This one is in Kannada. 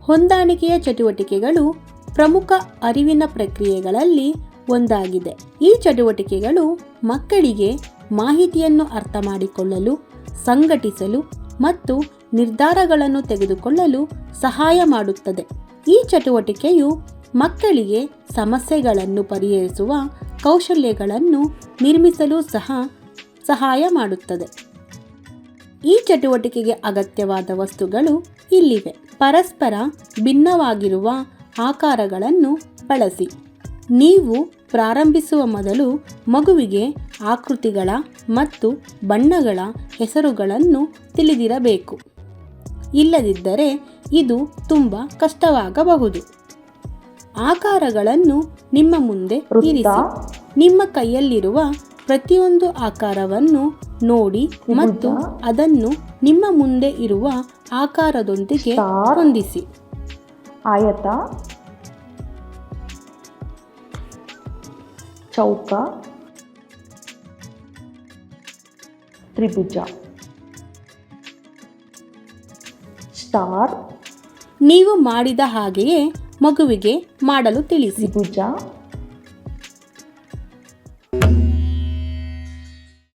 ಹೊಂದಾಣಿಕೆಯ ಚಟುವಟಿಕೆಗಳು ಪ್ರಮುಖ ಅರಿವಿನ ಪ್ರಕ್ರಿಯೆಗಳಲ್ಲಿ ಒಂದಾಗಿದೆ. ಈ ಚಟುವಟಿಕೆಗಳು ಮಕ್ಕಳಿಗೆ ಮಾಹಿತಿಯನ್ನು ಅರ್ಥ ಮಾಡಿಕೊಳ್ಳಲು, ಸಂಘಟಿಸಲು ಮತ್ತು ನಿರ್ಧಾರಗಳನ್ನು ತೆಗೆದುಕೊಳ್ಳಲು ಸಹಾಯ ಮಾಡುತ್ತದೆ. ಈ ಚಟುವಟಿಕೆಯು ಮಕ್ಕಳಿಗೆ ಸಮಸ್ಯೆಗಳನ್ನು ಪರಿಹರಿಸುವ ಕೌಶಲ್ಯಗಳನ್ನು ನಿರ್ಮಿಸಲು ಸಹಾಯ ಮಾಡುತ್ತದೆ. ಈ ಚಟುವಟಿಕೆಗೆ ಅಗತ್ಯವಾದ ವಸ್ತುಗಳು ಇಲ್ಲಿವೆ. ಪರಸ್ಪರ ಭಿನ್ನವಾಗಿರುವ ಆಕಾರಗಳನ್ನು ಬಳಸಿ. ನೀವು ಪ್ರಾರಂಭಿಸುವ ಮೊದಲು ಮಗುವಿಗೆ ಆಕೃತಿಗಳ ಮತ್ತು ಬಣ್ಣಗಳ ಹೆಸರುಗಳನ್ನು ತಿಳಿದಿರಬೇಕು. ಇಲ್ಲದಿದ್ದರೆ ಇದು ತುಂಬ ಕಷ್ಟವಾಗಬಹುದು. ಆಕಾರಗಳನ್ನು ನಿಮ್ಮ ಮುಂದೆ ಇರಿಸಿ. ನಿಮ್ಮ ಕೈಯಲ್ಲಿರುವ ಪ್ರತಿಯೊಂದು ಆಕಾರವನ್ನು ನೋಡಿ ಮತ್ತು ಅದನ್ನು ನಿಮ್ಮ ಮುಂದೆ ಇರುವ ಆಕಾರದೊಂದಿಗೆ ಹೊಂದಿಸಿ. ಆಯತ, ಚೌಕ, ತ್ರಿಭುಜ, ಸ್ಟಾರ್. ನೀವು ಮಾಡಿದ ಹಾಗೆಯೇ ಮಗುವಿಗೆ ಮಾಡಲು ತಿಳಿಸಿ. ತ್ರಿಭುಜ,